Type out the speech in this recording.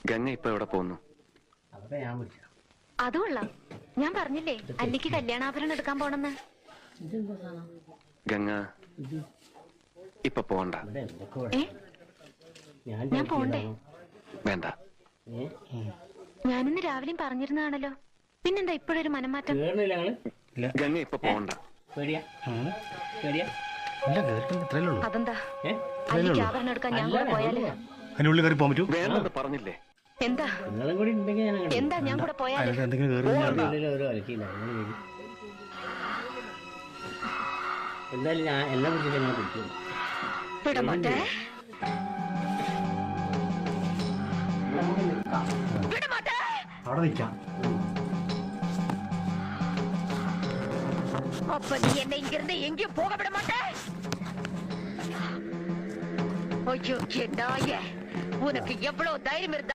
ഗംഗ ഇപ്പൊ എവിടെ പോകുന്നു? അതുകൊള്ളാം. ഞാൻ പറഞ്ഞില്ലേ അല്ലിക്ക് കല്യാണാഭരണം എടുക്കാൻ പോണെന്ന്. ഗംഗ ഇപ്പൊ പോണ്ട. ഞാൻ പോണ്ടേ? വേണ്ട. ഞാനിന്ന് രാവിലെയും പറഞ്ഞിരുന്നതാണല്ലോ, പിന്നെന്താ ഇപ്പോഴൊരു മനംമാറ്റം? ഗംഗ ഇപ്പൊ പോണ്ട. അതെന്താ അല്ലിക്ക് ആഭരണം എടുക്കാൻ ഞാൻ കൂടെ പോയാല്? അതിനുള്ളിൽ കയറി പോകാൻ പറ്റൂ? വേണ്ടെന്ന് പറഞ്ഞില്ലേ? എന്താ എന്താ ഞാൻ കൂടെ പോയാല്? എന്തായാലും ഞാൻ എല്ലാം കുറിച്ചിട്ട് എങ്ങനെ കുടിക്കും. വിടമാട്ടെ, അവിടെ നിൽക്കാം. அப்ப நீ என்ன இங்க இருந்து எங்கேயும் போக விட மாட்டே. ஐயோ நாயே, உனக்கு எவ்வளவு தைரியம் இருந்தா